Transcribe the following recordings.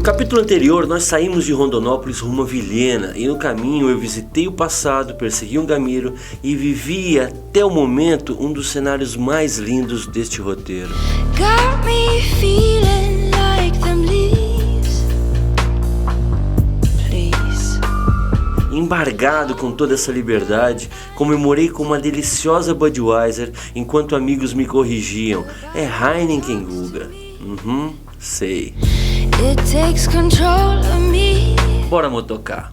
capítulo anterior, nós saímos de Rondonópolis rumo a Vilhena e no caminho eu visitei o passado, persegui um gamiro e vivi até o momento um dos cenários mais lindos deste roteiro. Got me feeling like them leaves. Please. Embargado com toda essa liberdade, comemorei com uma deliciosa Budweiser enquanto amigos me corrigiam. É Heineken, Guga. Sei. It takes control of me. Bora motocar.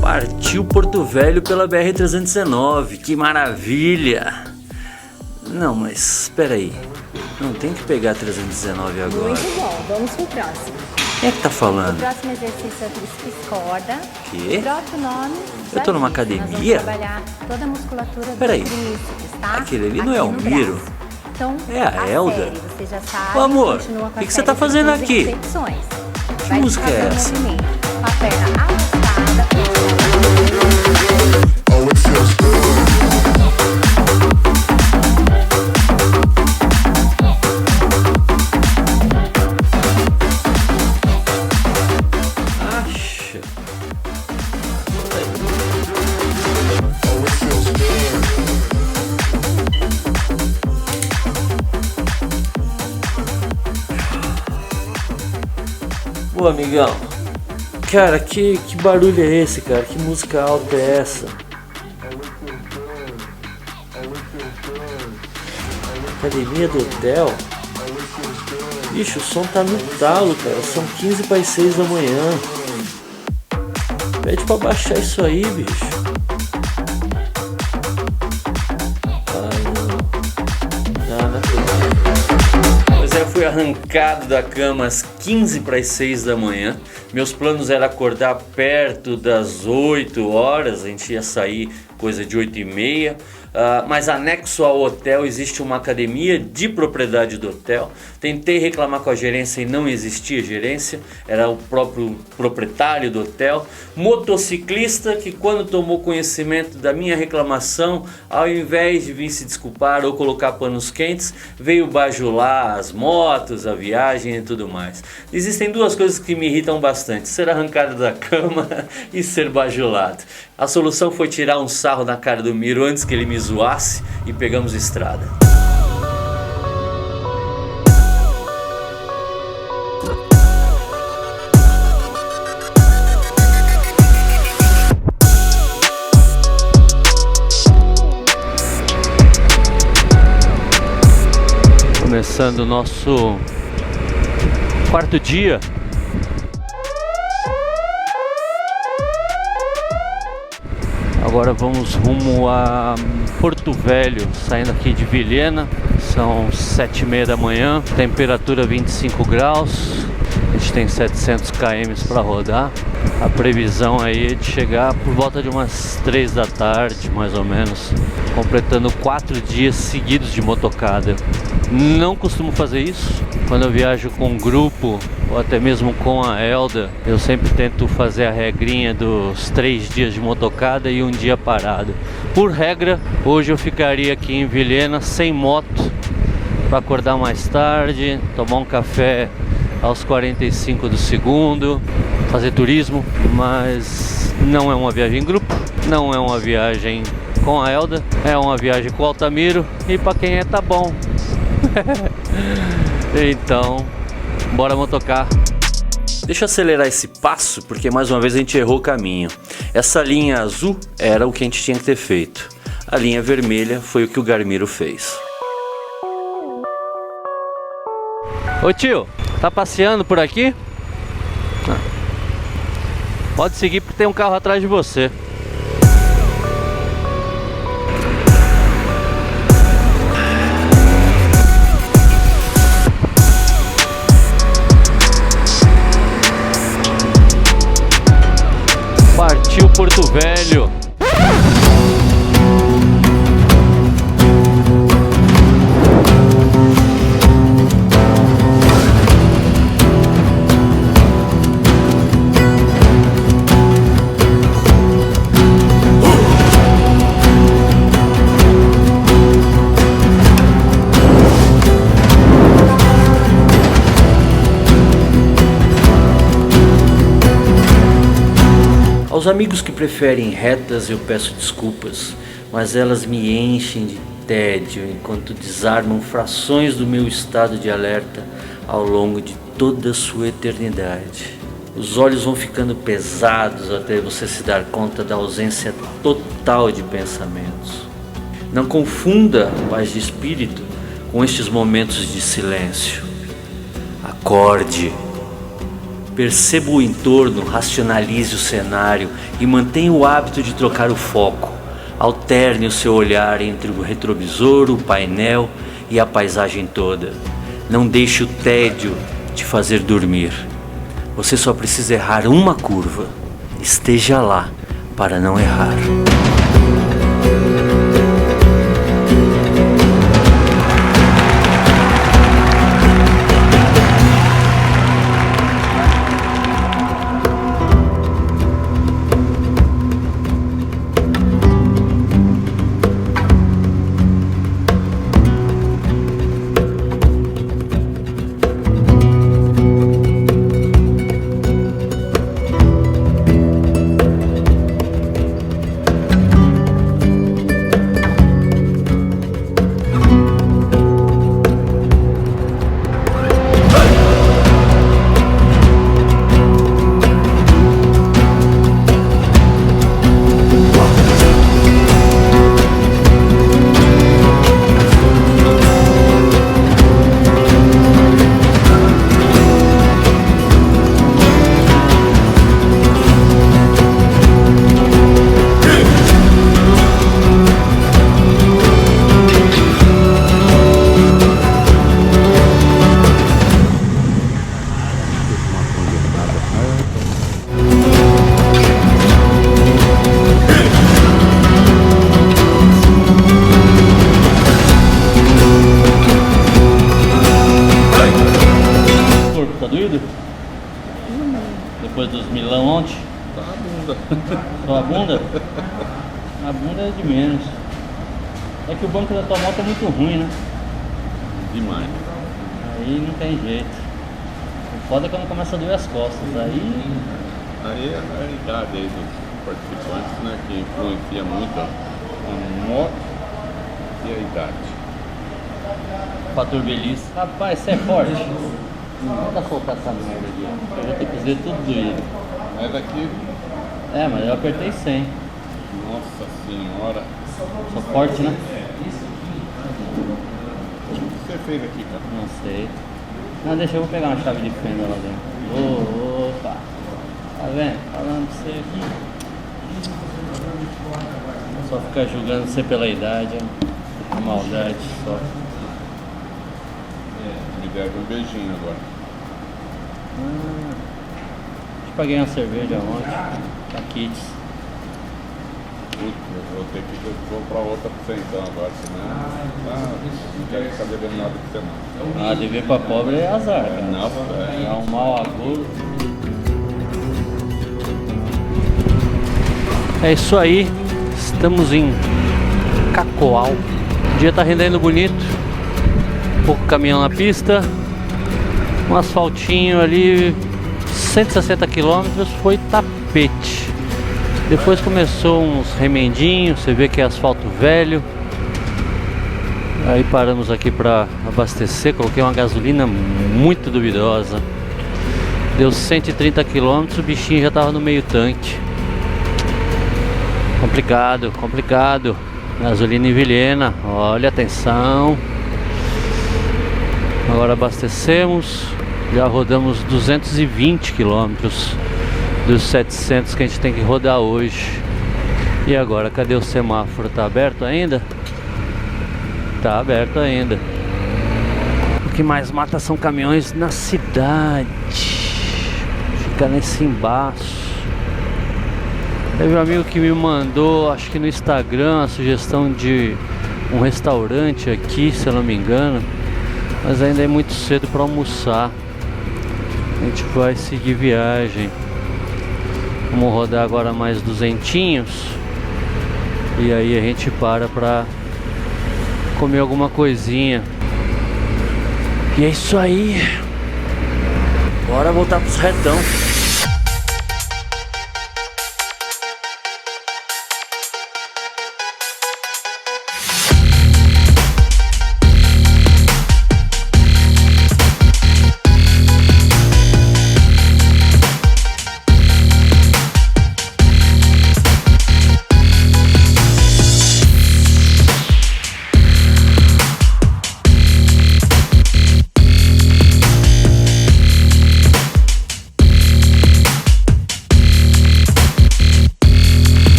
Partiu Porto Velho pela BR-319, que maravilha! Não, mas espera aí, não tem que pegar a 319 agora. Muito bom, vamos pro próximo. Quem é que tá O falando? próximo exercício é tríceps corda. Quê? Troca o nome. Eu tô numa Nós academia? vamos trabalhar toda a musculatura do Peraí. tríceps, tá? Aquele ali não é Aqui o no Miro? braço. Então, É a Elda? série, você já sabe. Ô, amor, continua com o que a você tá série fazendo de aqui? repetições. Que Vai música é fazer o essa? movimento com a perna afastada. Acha. Ô, amigão. Cara, que barulho é esse, cara? Que música alta é essa? Academia do hotel? Bicho, o som tá no talo, cara. São 15 para as 6 da manhã. Pede pra baixar isso aí, bicho. Ai, não. Não acredito. Pois é, eu fui arrancado da cama às 15 para as 6 da manhã. Meus planos eram acordar perto das 8 horas. A gente ia sair coisa de 8h30. Mas anexo ao hotel existe uma academia de propriedade do hotel. Tentei reclamar com a gerência e não existia gerência, era o próprio proprietário do hotel. Motociclista que, quando tomou conhecimento da minha reclamação, ao invés de vir se desculpar ou colocar panos quentes, veio bajular as motos, a viagem e tudo mais. Existem duas coisas que me irritam bastante: ser arrancado da cama e ser bajulado. A solução foi tirar um sarro na cara do Miro antes que ele me zoasse e pegamos estrada. Começando o nosso quarto dia. Agora vamos rumo a Porto Velho, saindo aqui de Vilhena. São 7h30 da manhã, temperatura 25 graus. A gente tem 700 km para rodar. A previsão aí é de chegar por volta de umas 3 da tarde, mais ou menos, completando 4 dias seguidos de motocada. Não costumo fazer isso. Quando eu viajo com um grupo ou até mesmo com a Elda, eu sempre tento fazer a regrinha dos 3 dias de motocada e um dia parado. Por regra, hoje eu ficaria aqui em Vilhena sem moto para acordar mais tarde, tomar um café aos 45 do segundo, fazer turismo, mas não é uma viagem em grupo, não é uma viagem com a Elda, é uma viagem com o Altamiro e para quem é tá bom. Então, bora motocar. Deixa eu acelerar esse passo, porque mais uma vez a gente errou o caminho. Essa linha azul era o que a gente tinha que ter feito. A linha vermelha foi o que o Garmiro fez. Ô tio, tá passeando por aqui? Pode seguir porque tem um carro atrás de você. Partiu Porto Velho. Aos amigos que preferem retas eu peço desculpas, mas elas me enchem de tédio enquanto desarmam frações do meu estado de alerta ao longo de toda a sua eternidade. Os olhos vão ficando pesados até você se dar conta da ausência total de pensamentos. Não confunda a paz de espírito com estes momentos de silêncio. Acorde. Perceba o entorno, racionalize o cenário e mantenha o hábito de trocar o foco. Alterne o seu olhar entre o retrovisor, o painel e a paisagem toda. Não deixe o tédio te fazer dormir. Você só precisa errar uma curva. Esteja lá para não errar. Depois dos milão ontem? Só a bunda. Só a bunda? A bunda é de menos. É que o banco da tua moto é muito ruim, né? Demais. Aí não tem jeito. O foda é quando começa a doer as costas. Aí é a idade aí dos participantes, né? Que influencia muito a moto e a idade. Fator velhice. Rapaz, você é forte. Não dá pra soltar essa merda aqui, ó. Eu vou ter que fazer tudo doído. É daqui. É, mas eu apertei 100. Nossa senhora. Sou forte, né? O que você fez aqui, cara? Não sei. Não, deixa eu vou pegar uma chave de fenda lá dentro. Opa! Tá vendo? Falando pra você aqui. Só ficar julgando você pela idade, ó. A maldade só. Me deve um beijinho agora. Eu paguei uma cerveja ontem. Tá kits. Putz, eu vou ter que comprar outra pra você então agora, senão não quero ficar devendo nada pra você não. Ah, dever pra pobre é azar, cara. Nossa, É um mau agouro. É isso aí. Estamos em Cacoal. O dia tá rendendo bonito. Pouco caminhão na pista. Um asfaltinho ali. 160 km foi tapete. Depois começou uns remendinhos, você vê que é asfalto velho. Aí paramos aqui para abastecer, coloquei uma gasolina muito duvidosa. Deu 130 km, o bichinho já tava no meio tanque. Complicado, complicado. Gasolina em Vilhena, olha, atenção. Agora abastecemos, já rodamos 220 km dos 700 que a gente tem que rodar hoje. E agora, cadê o semáforo? Tá aberto ainda? Tá aberto ainda. O que mais mata são caminhões na cidade. Fica nesse embaço. Teve um amigo que me mandou, acho que no Instagram, a sugestão de um restaurante aqui, se eu não me engano. Mas ainda é muito cedo para almoçar. A gente vai seguir viagem. Vamos rodar agora mais 200. E aí a gente para comer alguma coisinha. E é isso aí. Bora voltar pros retão.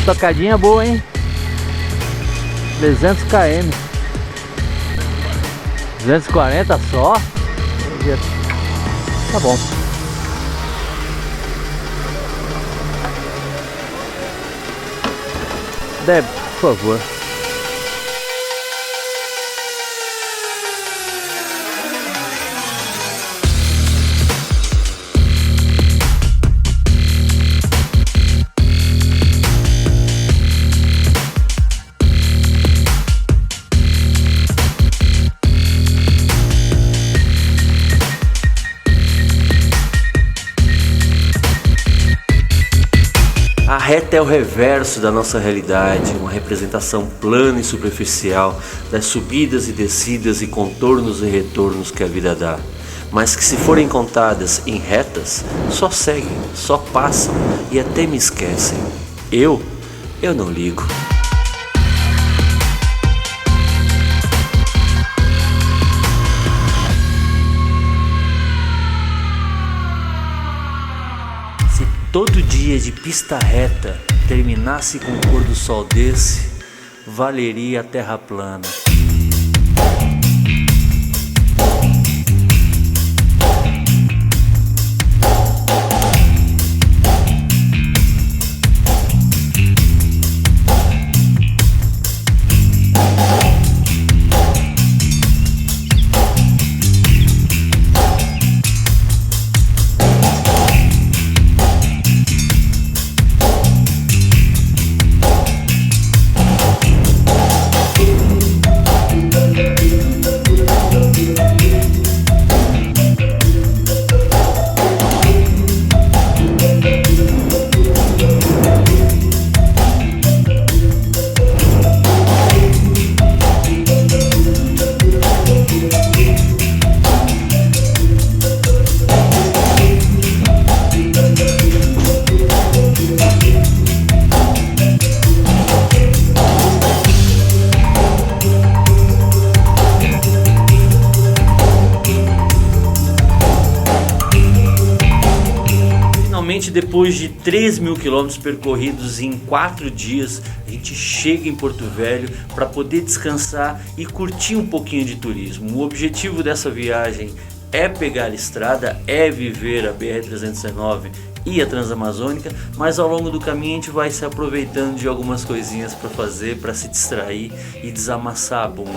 Estocadinha boa, hein? 300 km. 240 só? Tá bom. Deb, por favor. A reta é o reverso da nossa realidade, uma representação plana e superficial das subidas e descidas e contornos e retornos que a vida dá, mas que, se forem contadas em retas, só seguem, só passam e até me esquecem. Eu não ligo. Todo dia de pista reta terminasse com um pôr do sol desse, valeria a terra plana. Depois de 3.000 quilômetros percorridos em 4 dias, a gente chega em Porto Velho para poder descansar e curtir um pouquinho de turismo. O objetivo dessa viagem é pegar a estrada, é viver a BR-319 e a Transamazônica, mas ao longo do caminho a gente vai se aproveitando de algumas coisinhas para fazer, para se distrair e desamassar a bunda.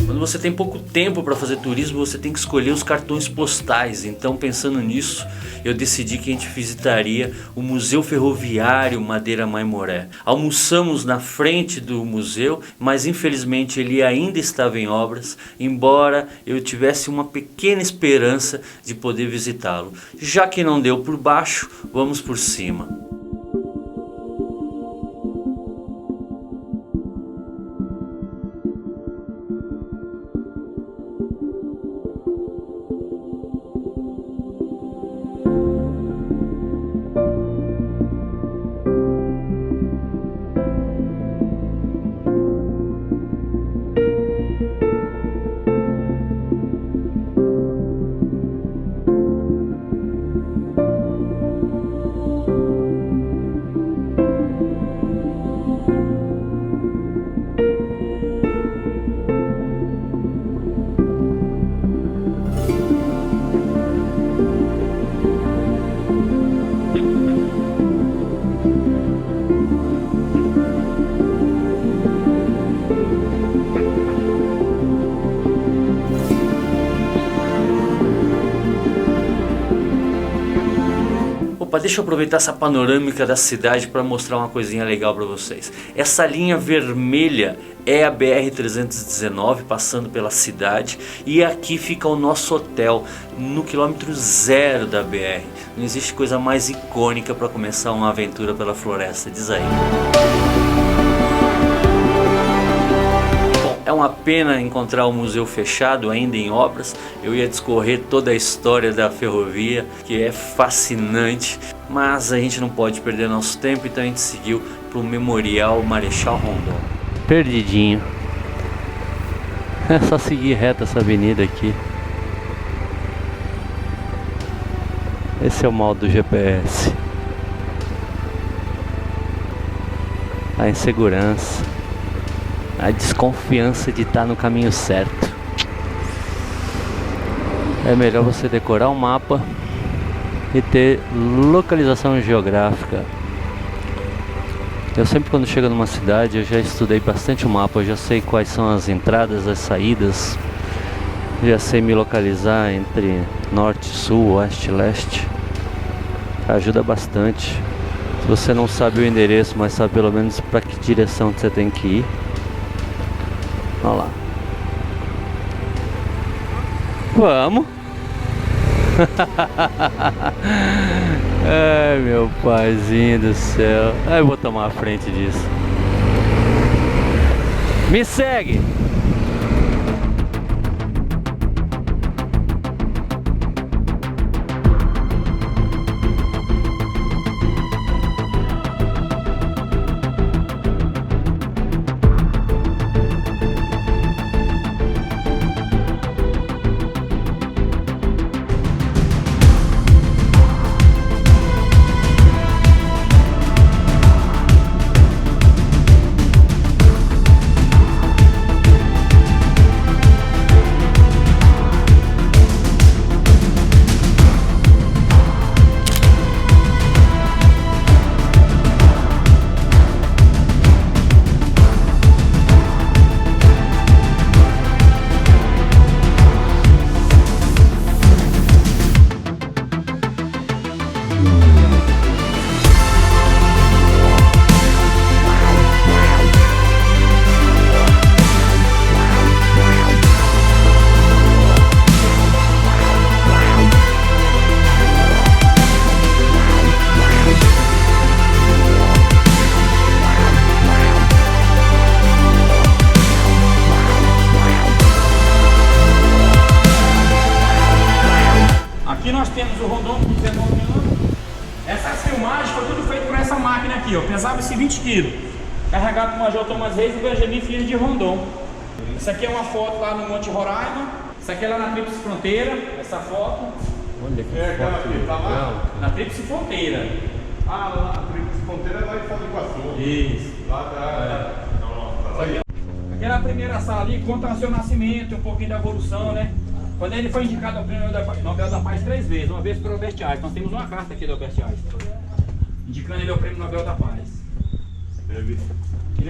Quando você tem pouco tempo para fazer turismo, você tem que escolher os cartões postais. Então, pensando nisso, eu decidi que a gente visitaria o Museu Ferroviário Madeira Maimoré. Almoçamos na frente do museu, mas infelizmente ele ainda estava em obras, embora eu tivesse uma pequena esperança de poder visitá-lo. Já que não deu por baixo, vamos por cima. Deixa eu aproveitar essa panorâmica da cidade para mostrar uma coisinha legal para vocês. Essa linha vermelha é a BR-319 passando pela cidade, e aqui fica o nosso hotel no quilômetro 0 da BR. Não existe coisa mais icônica para começar uma aventura pela floresta, diz aí. É uma pena encontrar o museu fechado, ainda em obras. Eu ia discorrer toda a história da ferrovia, que é fascinante, mas a gente não pode perder nosso tempo, então a gente seguiu para o Memorial Marechal Rondon. Perdidinho. É só seguir reto essa avenida aqui. Esse é o mal do GPS. a insegurança, a desconfiança de estar no caminho certo. É melhor você decorar um mapa e ter localização geográfica. Eu sempre, quando chego numa cidade, eu já estudei bastante o mapa, eu já sei quais são as entradas, as saídas, já sei me localizar entre norte, sul, oeste, leste. Ajuda bastante. Se você não sabe o endereço, mas sabe pelo menos para que direção que você tem que ir. Olha lá. Vamos! Ai, meu paizinho do céu. Eu vou tomar a frente disso. Me segue! Temos o Rondon com 19 anos. Essas filmagens foi tudo feito por essa máquina aqui, ó. Pesava esse 20 kg. Carregado com o Major Thomas Reis e Benjamin Filho de Rondon. Essa aqui é uma foto lá no Monte Roraima. Essa aqui é lá na Tríplice Fronteira. Essa foto. Olha que foto legal. Na Tríplice Fronteira. Ah, lá na Tríplice Fronteira é lá em Foz do Iguaçu. Isso. Lá tá. Aquela primeira sala ali conta o seu nascimento, um pouquinho da evolução, né? Quando ele foi indicado ao Prêmio Nobel da Paz 3 vezes, uma vez pelo Albert Einstein. Nós temos uma carta aqui do Albert Einstein, indicando ele ao Prêmio Nobel da Paz. Ele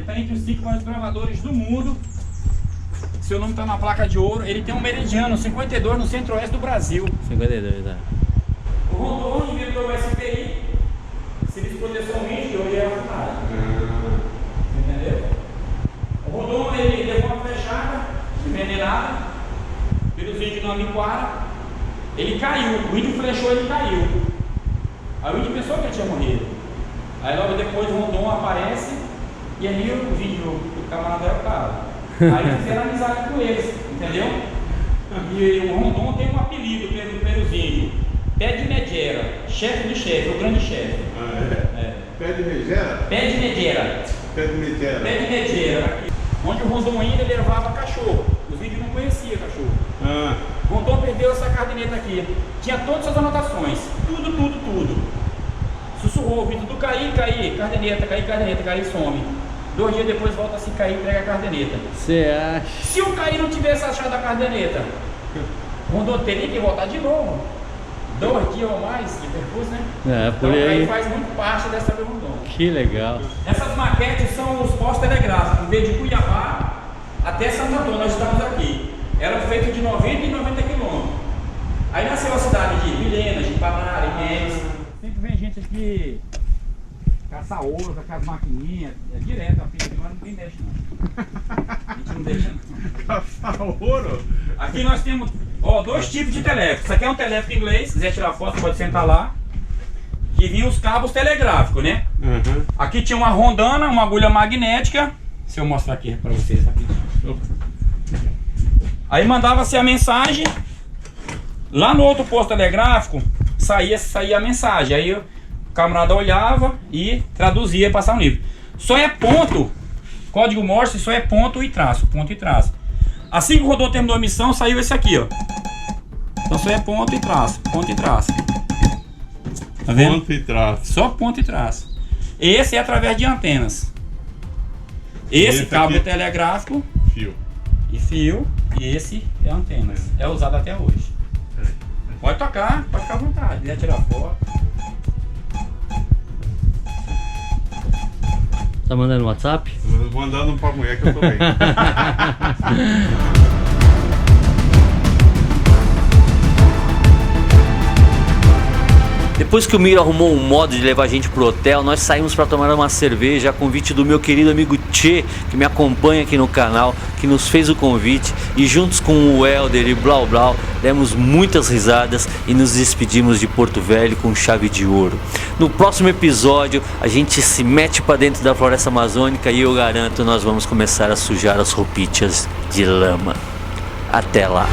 está entre os 5 maiores gravadores do mundo. Seu nome está na placa de ouro. Ele tem um meridiano 52 no centro-oeste do Brasil. 52, né? O Rondon inventou o SPI, Serviço de Proteção Índio, hoje é a entendeu? O Rondon ele levou uma flechada envenenada pelos índios no Amiquara. Ele caiu, o índio flechou, ele caiu. Aí o índio pensou que ele tinha morrido. Aí logo depois o Rondon aparece e aí o índio, o camarada é o cara. Aí fizeram amizade com eles, entendeu? E o Rondon tem um apelido pelos índios: Pé de Megera, chefe do chefe, o grande chefe. Pé de Megera? Pé de Megera. Pé de Megera. Pé de Megera. Onde o Rondon ia, ele levava cachorro. Os índios não conheciam cachorro. O Rondon perdeu essa caderneta aqui. Tinha todas as anotações. Tudo. Sussurrou o ouvido do cair, caderneta, cair, some. 2 dias depois volta a se cair e pega a caderneta. Você acha? Se o Caí não tivesse achado a caderneta, o Rondon teria que voltar de novo. 2 dias ou mais de percurso, né? Por então, aí. o Caí faz muito parte dessa do Rondon. Que legal. Essas maquetes são os postos telegráficos, veio de Cuiabá até Santo Antônio, nós estamos aqui. Eram feitos de 90 e 90 quilômetros. Aí nasceu a cidade de Vilhena, de Panara, Imenes. Sempre vem gente aqui caçar ouro com aquelas maquininhas. É direto, a filha agora não tem mexe não. A gente não deixa não. Caçar ouro? Aqui nós temos 2 tipos de teléfono. Isso aqui é um teléfono inglês, se quiser tirar foto pode sentar lá. Que vinha os cabos telegráficos, né? Aqui tinha uma rondana, uma agulha magnética. Se eu mostrar aqui para vocês rapidinho. Aí mandava-se a mensagem. Lá no outro posto telegráfico saía a mensagem. Aí o camarada olhava e traduzia e passava o nível. Só é ponto, código Morse só é ponto e traço. Assim que o Rondon terminou a missão, saiu esse aqui, ó. Então só é ponto e traço. Tá vendo? Ponto e traço. Só ponto e traço. Esse é através de antenas. Esse Esse cabo aqui- telegráfico Fio. e fio, e esse é antenas. É usado até hoje. Pode tocar, pode ficar à vontade. Quiser tirar foto. Tá mandando WhatsApp? Eu vou andando pra mulher que eu tô bem. Depois que o Miro arrumou um modo de levar a gente pro hotel, nós saímos para tomar uma cerveja a convite do meu querido amigo Tchê, que me acompanha aqui no canal, que nos fez o convite, e juntos com o Helder e Blau Blau, demos muitas risadas e nos despedimos de Porto Velho com chave de ouro. No próximo episódio, a gente se mete para dentro da floresta amazônica e eu garanto, nós vamos começar a sujar as roupitas de lama. Até lá!